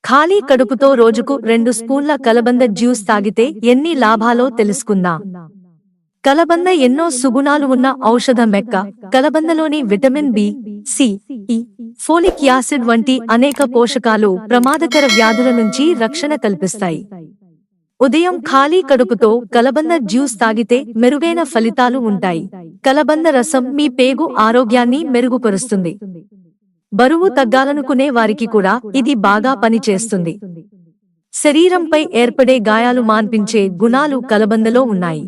ఖాళీ కడుపుతో రోజుకు 2 స్పూన్ల కలబంద జ్యూస్ తాగితే ఎన్ని లాభాలో తెలుసుకుందాం. కలబంద ఎన్నో సుగుణాలు ఉన్న ఔషధ మెక్క. కలబందలోని విటమిన్ బి, సి, ఇ, ఫోలిక్ యాసిడ్ వంటి అనేక పోషకాలు ప్రమాదకర వ్యాధుల నుంచి రక్షణ కల్పిస్తాయి. ఉదయం ఖాళీ కడుపుతో కలబంద జ్యూస్ తాగితే మెరుగైన ఫలితాలు ఉంటాయి. కలబంద రసం మీ పేగు ఆరోగ్యాన్ని మెరుగుపరుస్తుంది. బరువు తగ్గాలనుకునే వారికి కూడా ఇది బాగా పనిచేస్తుంది. శరీరంపై ఏర్పడే గాయాలు మాన్పించే గుణాలు కలబందలో ఉన్నాయి.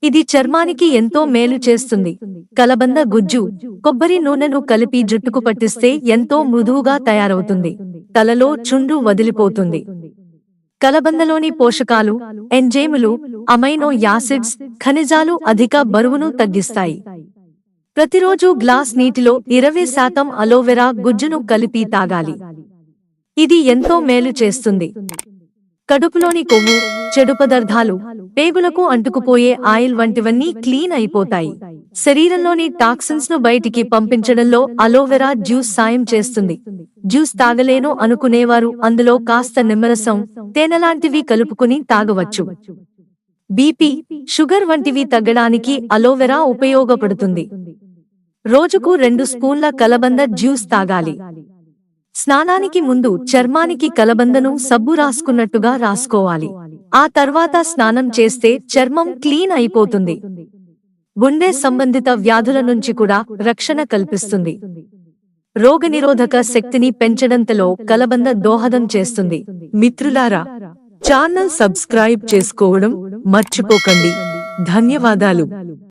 ఇది చర్మానికి ఎంతో మేలు చేస్తుంది. కలబంద గుజ్జు, కొబ్బరి నూనెను కలిపి జుట్టుకు పట్టిస్తే ఎంతో మృదువుగా తయారవుతుంది. తలలో చుండ్రు వదిలిపోతుంది. కలబందలోని పోషకాలు, ఎంజైములు, అమైనో యాసిడ్స్, ఖనిజాలు అధిక బరువును తగ్గిస్తాయి. ప్రతిరోజు గ్లాస్ నీటిలో 20% అలోవెరా గుజ్జును కలిపి తాగాలి. ఇది ఎంతో మేలు చేస్తుంది. కడుపులోని కొవ్వు, చెడు పదార్థాలు, పేగులకు అంటుకుపోయే ఆయిల్ వంటివన్నీ క్లీన్ అయిపోతాయి. శరీరంలోని టాక్సిన్స్ ను బయటికి పంపించడంలో అలోవెరా జ్యూస్ సాయం చేస్తుంది. జ్యూస్ తాగలేను అనుకునేవారు అందులో కాస్త నిమ్మరసం, తేనెలాంటివి కలుపుకుని తాగవచ్చు. బీపీ, షుగర్ వంటివి తగ్గడానికి అలోవెరా ఉపయోగపడుతుంది. రోజుకు 2 స్పూన్ల కలబంద జ్యూస్ తాగాలి. స్నానానికి ముందు చర్మానికి కలబందను సబ్బు రాసుకున్నట్టుగా రాసుకోవాలి. ఆ తర్వాత స్నానం చేస్తే చర్మం క్లీన్ అయిపోతుంది. గుండె సంబంధిత వ్యాధుల నుంచి కూడా రక్షణ కల్పిస్తుంది. రోగనిరోధక శక్తిని పెంచడంలో కలబంద దోహదం చేస్తుంది. మిత్రులారా, ఛానల్ సబ్స్క్రైబ్ చేసుకోవడం మర్చిపోకండి. ధన్యవాదాలు.